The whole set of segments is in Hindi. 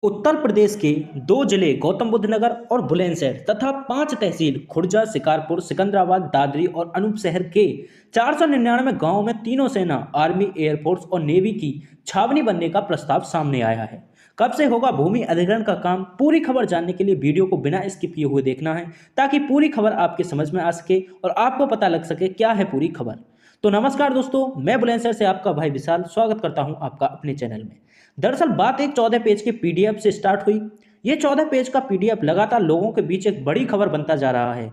उत्तर प्रदेश के 2 जिले गौतम बुद्ध नगर और बुलंदशहर तथा 5 तहसील खुर्जा, शिकारपुर, सिकंदराबाद, दादरी और अनूपशहर के 499 गांवों में तीनों सेना, आर्मी, एयरफोर्स और नेवी की छावनी बनने का प्रस्ताव सामने आया है। कब से होगा भूमि अधिग्रहण का काम? पूरी खबर जानने के लिए वीडियो को बिना स्किप किए हुए देखना है, ताकि पूरी खबर आपके समझ में आ सके और आपको पता लग सके क्या है पूरी खबर। तो नमस्कार दोस्तों, मैं बुलंदशहर से आपका भाई विशाल स्वागत करता हूं आपका अपने चैनल में। दरअसल बात एक 14 पेज के पीडीएफ से स्टार्ट हुई। ये 14 पेज का पीडीएफ लगातार लोगों के बीच एक बड़ी खबर बनता जा रहा है।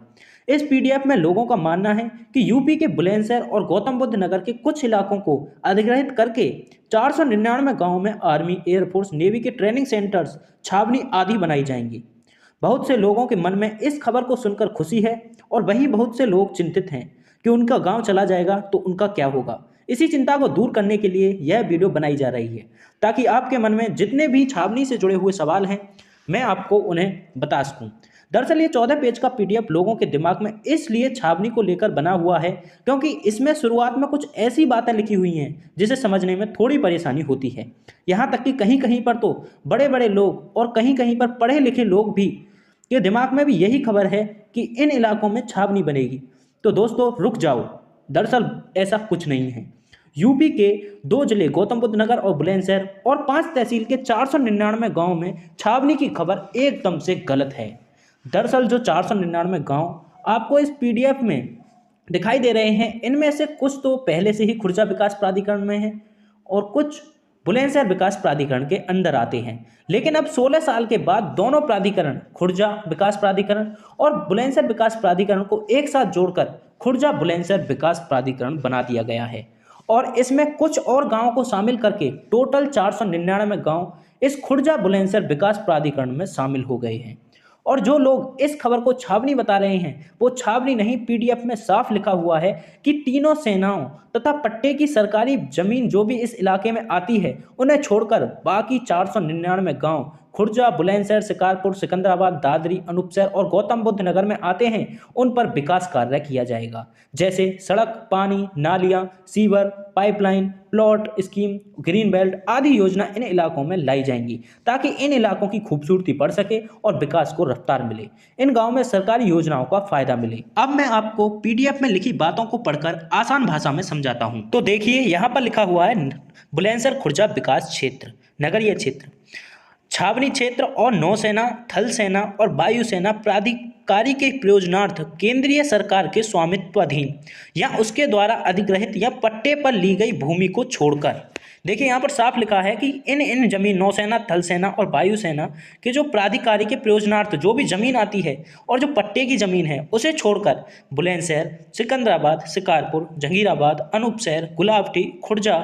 इस पीडीएफ में लोगों का मानना है कि यूपी के बुलंदशहर और गौतम बुद्ध नगर के कुछ इलाकों को अधिग्रहित करके 499 गांवों में आर्मी, एयरफोर्स, नेवी के ट्रेनिंग सेंटर्स, छावनी आदि बनाई जाएंगी। बहुत से लोगों के मन में इस खबर को सुनकर खुशी है और वहीं बहुत से लोग चिंतित हैं कि उनका गांव चला जाएगा तो उनका क्या होगा। इसी चिंता को दूर करने के लिए यह वीडियो बनाई जा रही है, ताकि आपके मन में जितने भी छावनी से जुड़े हुए सवाल हैं मैं आपको उन्हें बता सकूं। दरअसल ये 14 पेज का पीडीएफ लोगों के दिमाग में इसलिए छावनी को लेकर बना हुआ है क्योंकि इसमें शुरुआत में कुछ ऐसी बातें लिखी हुई हैं जिसे समझने में थोड़ी परेशानी होती है। यहाँ तक कि कहीं कहीं पर तो बड़े बड़े लोग और कहीं कहीं पर पढ़े लिखे लोग भी के दिमाग में भी यही खबर है कि इन इलाकों में छावनी बनेगी। तो दोस्तों रुक जाओ, दरअसल ऐसा कुछ नहीं है। यूपी के 2 जिले गौतम बुद्ध नगर और बुलंदशहर और 5 तहसील के 499 गांव में छावनी की खबर एकदम से गलत है। दरअसल जो 499 गांव आपको इस पीडीएफ में दिखाई दे रहे हैं, इनमें से कुछ तो पहले से ही खुर्जा विकास प्राधिकरण में है और कुछ बुलंदशहर विकास प्राधिकरण के अंदर आते हैं। लेकिन अब 16 साल के बाद दोनों प्राधिकरण, खुर्जा विकास प्राधिकरण और बुलंदशहर विकास प्राधिकरण को एक साथ जोड़कर खुर्जा बुलंदशहर विकास प्राधिकरण बना दिया गया है और इसमें कुछ और गांवों को शामिल करके टोटल 499 गांव इस खुर्जा बुलंदशहर विकास प्राधिकरण में शामिल हो गए हैं। और जो लोग इस खबर को छावनी बता रहे हैं वो छावनी नहीं, पीडीएफ में साफ लिखा हुआ है कि तीनों सेनाओं तथा पट्टे की सरकारी जमीन जो भी इस इलाके में आती है उन्हें छोड़कर बाकी 499 गांव खुर्जा, बुलंदशहर, शिकारपुर, सिकंदराबाद, दादरी, अनूपशहर और गौतम बुद्ध नगर में आते हैं, उन पर विकास कार्य किया जाएगा, जैसे सड़क, पानी, नालियां, sewer, pipeline, plot scheme, green belt आदि योजना इन इलाकों में लाई जाएंगी, ताकि इन इलाकों की खूबसूरती बढ़ सके और विकास को रफ्तार मिले, इन गाँव में सरकारी योजनाओं का फायदा मिले। अब मैं आपको पीडीएफ में लिखी बातों को पढ़कर आसान भाषा में समझाता हूँ। तो देखिए, यहाँ पर लिखा हुआ है बुलंदशहर खुर्जा विकास क्षेत्र, नगरीय क्षेत्र, छावनी क्षेत्र और नौसेना, थल सेना और वायुसेना प्राधिकारी के प्रयोजनार्थ केंद्रीय सरकार के स्वामित्वाधीन या उसके द्वारा अधिग्रहित या पट्टे पर ली गई भूमि को छोड़कर, देखिए यहाँ पर साफ लिखा है कि इन जमीन, नौसेना, थल सेना और वायुसेना के जो प्राधिकारी के प्रयोजनार्थ जो भी जमीन आती है और जो पट्टे की जमीन है उसे छोड़कर बुलंदशहर, सिकंदराबाद, शिकारपुर, जहांगीराबाद, अनूपशहर, गुलाबटी, खुर्जा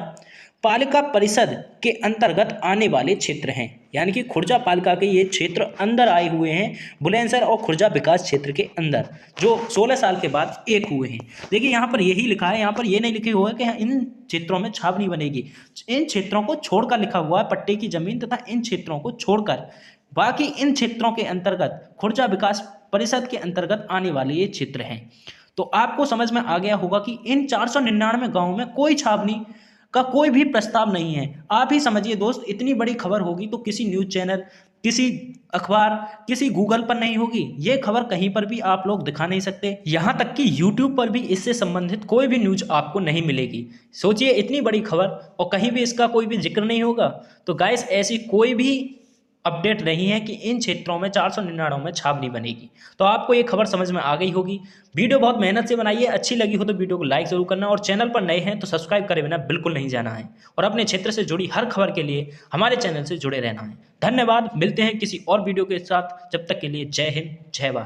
पालिका परिषद के अंतर्गत आने वाले क्षेत्र हैं। यानी कि खुर्जा पालिका के ये क्षेत्र अंदर आए हुए हैं, बुलंदशहर और खुर्जा विकास क्षेत्र के अंदर, जो 16 साल के बाद एक हुए हैं। देखिए यहाँ पर यही लिखा है, यहाँ पर ये नहीं लिखे हुआ है कि इन क्षेत्रों में छावनी बनेगी। इन क्षेत्रों को छोड़कर लिखा हुआ है, पट्टे की जमीन तथा इन क्षेत्रों को छोड़कर बाकी इन क्षेत्रों के अंतर्गत खुर्जा विकास परिषद के अंतर्गत आने वाले ये क्षेत्र हैं। तो आपको समझ में आ गया होगा कि इन 499 गाँवों में कोई छावनी का कोई भी प्रस्ताव नहीं है। आप ही समझिए दोस्त, इतनी बड़ी खबर होगी तो किसी न्यूज़ चैनल, किसी अखबार, किसी गूगल पर नहीं होगी। ये खबर कहीं पर भी आप लोग दिखा नहीं सकते, यहाँ तक कि यूट्यूब पर भी इससे संबंधित कोई भी न्यूज़ आपको नहीं मिलेगी। सोचिए, इतनी बड़ी खबर और कहीं भी इसका कोई भी जिक्र नहीं होगा। तो गाइस, ऐसी कोई भी अपडेट नहीं है कि इन क्षेत्रों में 499 में छावनी बनेगी। तो आपको ये खबर समझ में आ गई होगी। वीडियो बहुत मेहनत से बनाई है, अच्छी लगी हो तो वीडियो को लाइक जरूर करना और चैनल पर नए हैं तो सब्सक्राइब करे बिना बिल्कुल नहीं जाना है और अपने क्षेत्र से जुड़ी हर खबर के लिए हमारे चैनल से जुड़े रहना है। धन्यवाद, मिलते हैं किसी और वीडियो के साथ, जब तक के लिए जय हिंद, जय भारत।